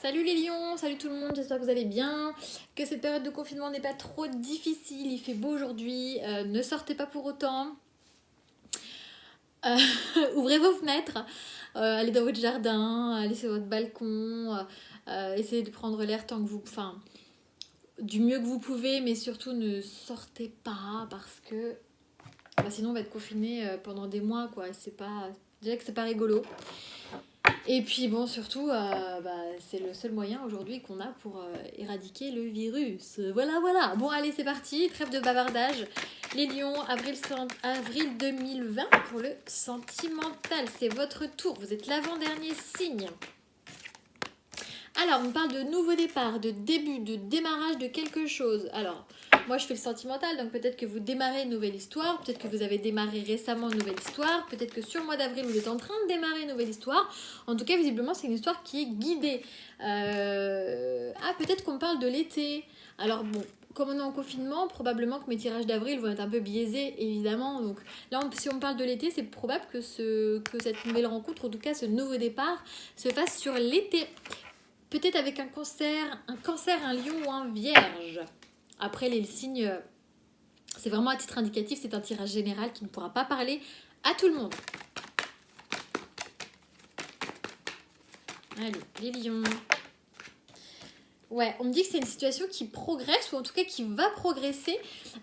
Salut les lions, salut tout le monde, j'espère que vous allez bien, que cette période de confinement n'est pas trop difficile, il fait beau aujourd'hui, ne sortez pas pour autant, Euh, ouvrez vos fenêtres, allez dans votre jardin, allez sur votre balcon, essayez de prendre l'air tant que vous... Enfin, du mieux que vous pouvez, mais surtout ne sortez pas parce que sinon on va être confiné pendant des mois, quoi, et c'est pas... Déjà que c'est pas rigolo. Et puis bon, surtout, c'est le seul moyen aujourd'hui qu'on a pour éradiquer le virus. Voilà, voilà. Bon, allez, c'est parti. Trêve de bavardage. Les lions, avril 2020 pour le sentimental. C'est votre tour. Vous êtes l'avant-dernier signe. Alors, on parle de nouveau départ, de début, de démarrage de quelque chose. Alors, moi je fais le sentimental, donc peut-être que vous démarrez une nouvelle histoire, peut-être que vous avez démarré récemment une nouvelle histoire, peut-être que sur le mois d'avril vous êtes en train de démarrer une nouvelle histoire. En tout cas, visiblement, c'est une histoire qui est guidée. Peut-être qu'on parle de l'été. Alors bon, comme on est en confinement, probablement que mes tirages d'avril vont être un peu biaisés, évidemment. Donc là, si on parle de l'été, c'est probable que cette nouvelle rencontre, en tout cas ce nouveau départ, se fasse sur l'été. Peut-être avec un cancer, un lion ou un vierge. Après, les signes, c'est vraiment à titre indicatif, c'est un tirage général qui ne pourra pas parler à tout le monde. Allez, les lions. Ouais, on me dit que c'est une situation qui progresse, ou en tout cas qui va progresser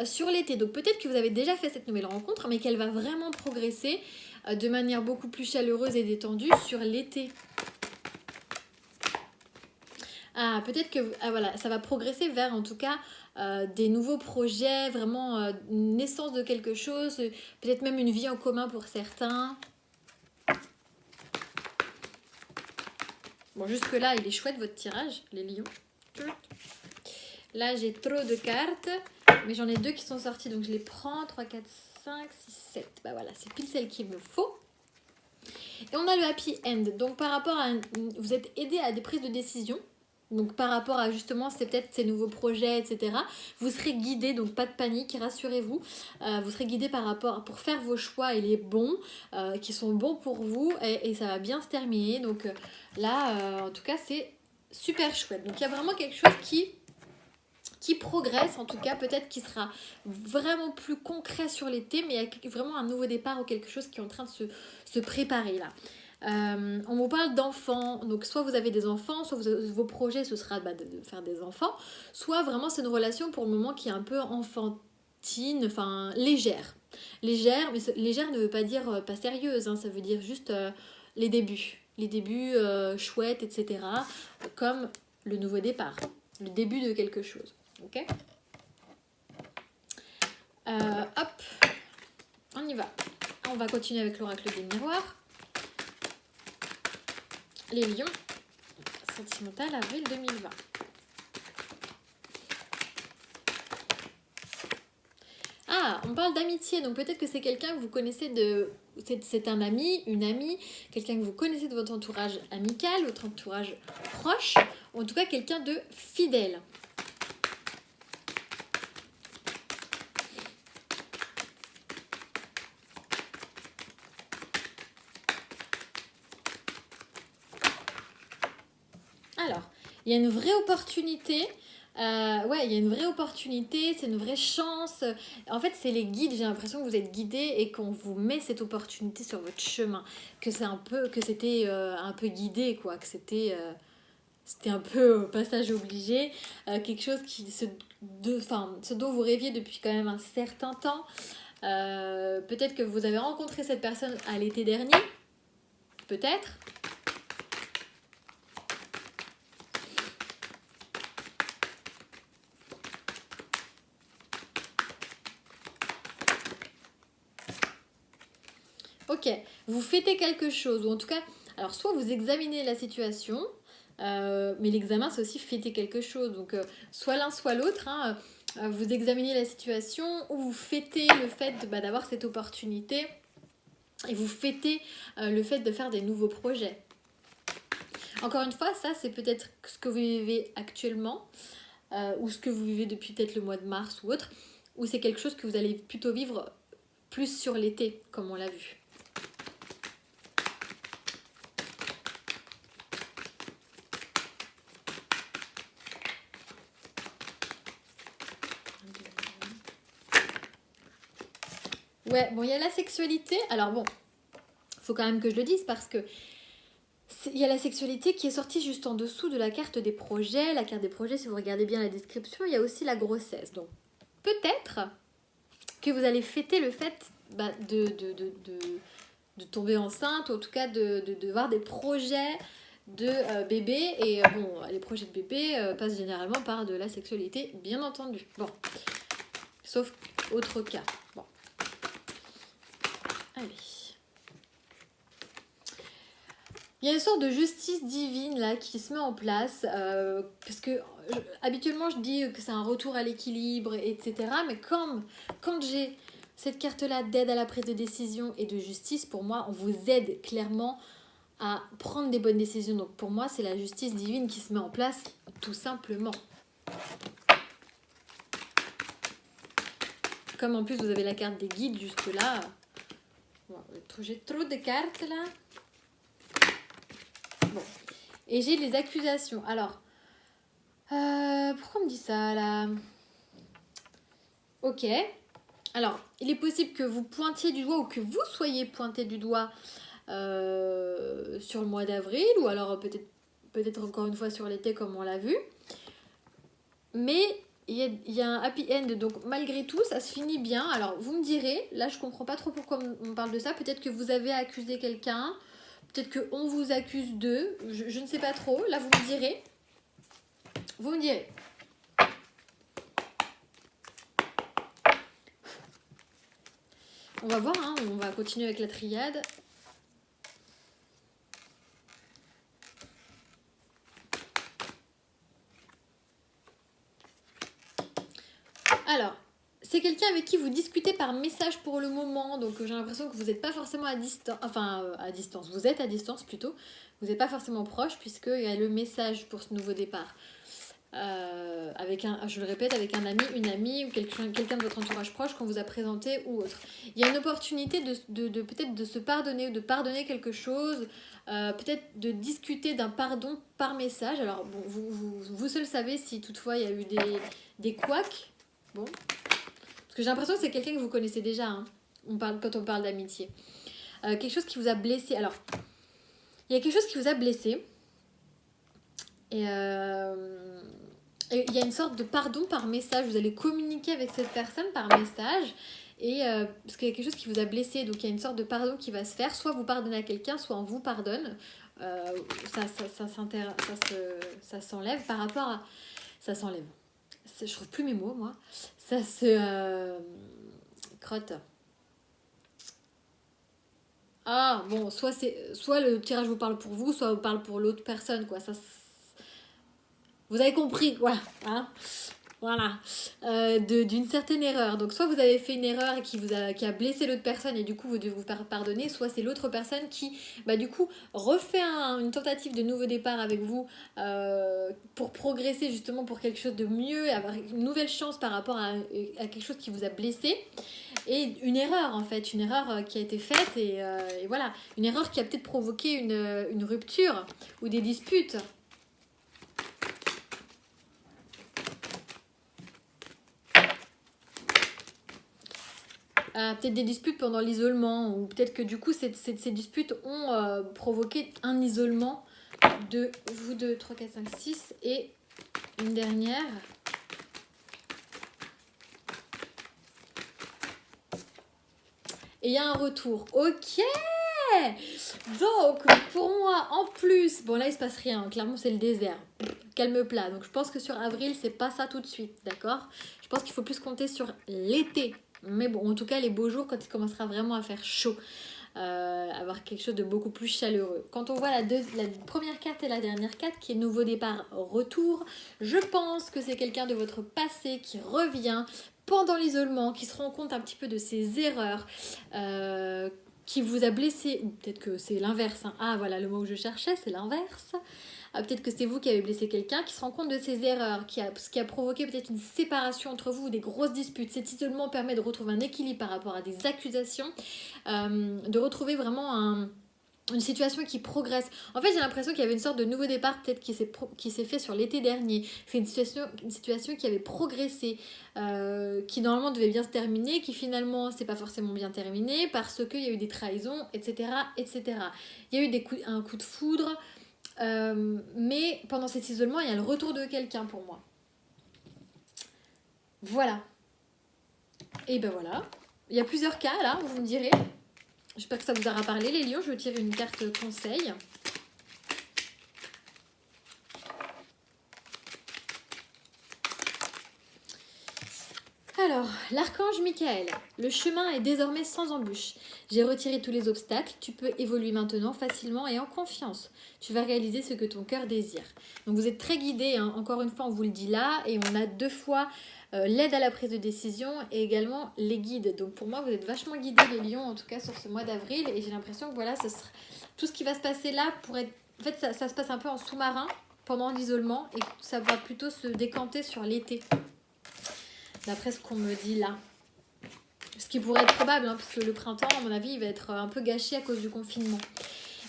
sur l'été. Donc peut-être que vous avez déjà fait cette nouvelle rencontre, mais qu'elle va vraiment progresser de manière beaucoup plus chaleureuse et détendue sur l'été. Peut-être que voilà, ça va progresser vers en tout cas des nouveaux projets, vraiment une naissance de quelque chose, peut-être même une vie en commun pour certains. Bon, jusque-là, il est chouette votre tirage, les lions. Là, j'ai trop de cartes, mais j'en ai deux qui sont sorties, donc je les prends. 3, 4, 5, 6, 7. Bah voilà, c'est pile celle qu'il me faut. Et on a le happy end. Donc par rapport à... Vous êtes aidé à des prises de décision. Donc par rapport à justement, c'est peut-être ces nouveaux projets, etc. Vous serez guidé, donc pas de panique, rassurez-vous. Vous serez guidé par rapport pour faire vos choix et les bons, qui sont bons pour vous, et ça va bien se terminer. Donc là, en tout cas, c'est super chouette. Donc il y a vraiment quelque chose qui progresse, en tout cas, peut-être qui sera vraiment plus concret sur l'été, mais il y a vraiment un nouveau départ ou quelque chose qui est en train de se préparer là. On vous parle d'enfants, donc soit vous avez des enfants, soit vos projets ce sera de faire des enfants, soit vraiment c'est une relation pour le moment qui est un peu enfantine, enfin légère. Légère, mais légère ne veut pas dire pas sérieuse, hein, ça veut dire juste les débuts chouettes, etc. Comme le nouveau départ, le début de quelque chose. Ok, hop, on y va. On va continuer avec l'oracle des miroirs. Les lions, sentimental, avril 2020. On parle d'amitié, donc peut-être que c'est quelqu'un que vous connaissez c'est un ami, une amie, quelqu'un que vous connaissez de votre entourage amical, votre entourage proche, ou en tout cas quelqu'un de fidèle. Alors, il y a une vraie opportunité. Il y a une vraie opportunité, c'est une vraie chance. En fait, c'est les guides. J'ai l'impression que vous êtes guidés et qu'on vous met cette opportunité sur votre chemin. Que c'était un peu guidé, quoi. Que c'était un peu passage obligé. Quelque chose ce dont vous rêviez depuis quand même un certain temps. Peut-être que vous avez rencontré cette personne à l'été dernier. Peut-être. Ok, vous fêtez quelque chose, ou en tout cas, alors soit vous examinez la situation, mais l'examen c'est aussi fêter quelque chose, donc soit l'un soit l'autre, hein, vous examinez la situation ou vous fêtez le fait d'avoir cette opportunité et vous fêtez le fait de faire des nouveaux projets. Encore une fois, ça c'est peut-être ce que vous vivez actuellement ou ce que vous vivez depuis peut-être le mois de mars ou autre, ou c'est quelque chose que vous allez plutôt vivre plus sur l'été, comme on l'a vu. Ouais, bon, il y a la sexualité. Alors bon, faut quand même que je le dise parce que il y a la sexualité qui est sortie juste en dessous de la carte des projets. La carte des projets, si vous regardez bien la description, il y a aussi la grossesse. Donc peut-être que vous allez fêter le fait de tomber enceinte, ou en tout cas de voir des projets de bébé. Et bon, les projets de bébé passent généralement par de la sexualité, bien entendu. Bon, sauf autre cas. Bon, allez. Il y a une sorte de justice divine là qui se met en place, parce que habituellement je dis que c'est un retour à l'équilibre, etc. Mais quand j'ai cette carte-là d'aide à la prise de décision et de justice, pour moi, on vous aide clairement à prendre des bonnes décisions. Donc pour moi, c'est la justice divine qui se met en place, tout simplement. Comme en plus vous avez la carte des guides jusque-là. Bon, j'ai trop de cartes là. Bon. Et j'ai les accusations. Alors, pourquoi on me dit ça là? Ok. Alors, il est possible que vous pointiez du doigt ou que vous soyez pointé du doigt sur le mois d'avril, ou alors peut-être encore une fois sur l'été comme on l'a vu. Mais il y a un happy end, donc malgré tout, ça se finit bien. Alors, vous me direz, là je comprends pas trop pourquoi on parle de ça. Peut-être que vous avez accusé quelqu'un, peut-être qu'on vous accuse d'eux, je ne sais pas trop. Là, vous me direz. Vous me direz. On va voir, hein, on va continuer avec la triade. Alors, c'est quelqu'un avec qui vous discutez par message pour le moment, donc j'ai l'impression que vous n'êtes pas forcément à distance, à distance, vous êtes à distance plutôt, vous n'êtes pas forcément proche puisqu'il y a le message pour ce nouveau départ. Je le répète, avec un ami, une amie ou quelqu'un de votre entourage proche qu'on vous a présenté ou autre. Il y a une opportunité de peut-être de se pardonner ou de pardonner quelque chose, peut-être de discuter d'un pardon par message. Alors bon, vous seul savez si toutefois il y a eu des couacs. Bon, parce que j'ai l'impression que c'est quelqu'un que vous connaissez déjà, hein. Quand on parle d'amitié. Quelque chose qui vous a blessé. Alors, il y a quelque chose qui vous a blessé. Et il y a une sorte de pardon par message. Vous allez communiquer avec cette personne par message. Et parce qu'il y a quelque chose qui vous a blessé. Donc, il y a une sorte de pardon qui va se faire. Soit vous pardonnez à quelqu'un, soit on vous pardonne. Ça s'enlève par rapport à... Ça s'enlève. Je trouve plus mes mots, moi. Ça se... crotte. Ah, bon, soit le tirage vous parle pour vous, soit vous parle pour l'autre personne, quoi. Vous avez compris, quoi. Hein, voilà. D'une certaine erreur. Donc, soit vous avez fait une erreur qui a blessé l'autre personne et du coup, vous devez vous pardonner, soit c'est l'autre personne qui, du coup, refait une tentative de nouveau départ avec vous pour progresser, justement, pour quelque chose de mieux, avoir une nouvelle chance par rapport à quelque chose qui vous a blessé. Et une erreur, en fait, une erreur qui a été faite et voilà. Une erreur qui a peut-être provoqué une rupture ou des disputes. Peut-être des disputes pendant l'isolement, ou peut-être que du coup ces disputes ont provoqué un isolement de vous 2, 3, 4, 5, 6 et une dernière. Et il y a un retour. Ok. Donc pour moi en plus, bon là il se passe rien, clairement c'est le désert, calme plat. Donc je pense que sur avril c'est pas ça tout de suite, d'accord? Je pense qu'il faut plus compter sur l'été. Mais bon, en tout cas, les beaux jours, quand il commencera vraiment à faire chaud, avoir quelque chose de beaucoup plus chaleureux. Quand on voit la première carte et la dernière carte, qui est nouveau départ, retour, je pense que c'est quelqu'un de votre passé qui revient pendant l'isolement, qui se rend compte un petit peu de ses erreurs, qui vous a blessé, ou peut-être que c'est l'inverse. Hein. Ah, voilà, le mot que je cherchais, c'est l'inverse. Peut-être que c'est vous qui avez blessé quelqu'un, qui se rend compte de ses erreurs, ce qui a provoqué peut-être une séparation entre vous, des grosses disputes. Cet isolement permet de retrouver un équilibre par rapport à des accusations, de retrouver vraiment une situation qui progresse. En fait, j'ai l'impression qu'il y avait une sorte de nouveau départ peut-être qui s'est fait sur l'été dernier. C'est une situation qui avait progressé, qui normalement devait bien se terminer, qui finalement s'est pas forcément bien terminé parce qu'il y a eu des trahisons, etc., etc. Il y a eu un coup de foudre, mais pendant cet isolement, il y a le retour de quelqu'un pour moi. Voilà. Et ben voilà. Il y a plusieurs cas là, vous me direz. J'espère que ça vous aura parlé, les lions. Je vais tirer une carte conseil. Alors, l'archange Michael. Le chemin est désormais sans embûche. J'ai retiré tous les obstacles. Tu peux évoluer maintenant facilement et en confiance. Tu vas réaliser ce que ton cœur désire. Donc vous êtes très guidés, hein. Encore une fois, on vous le dit là. Et on a 2 fois l'aide à la prise de décision et également les guides. Donc pour moi, vous êtes vachement guidés, les lions, en tout cas sur ce mois d'avril. Et j'ai l'impression que voilà, tout ce qui va se passer là pourrait... En fait, ça se passe un peu en sous-marin pendant l'isolement et ça va plutôt se décanter sur l'été. D'après ce qu'on me dit là. Ce qui pourrait être probable, hein, puisque le printemps, à mon avis, il va être un peu gâché à cause du confinement.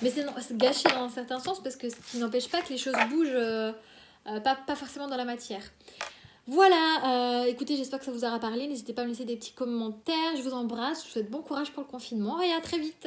Mais c'est gâché dans un certain sens, parce que ce qui n'empêche pas que les choses bougent, pas forcément dans la matière. Voilà, écoutez, j'espère que ça vous aura parlé. N'hésitez pas à me laisser des petits commentaires. Je vous embrasse, je vous souhaite bon courage pour le confinement et à très vite.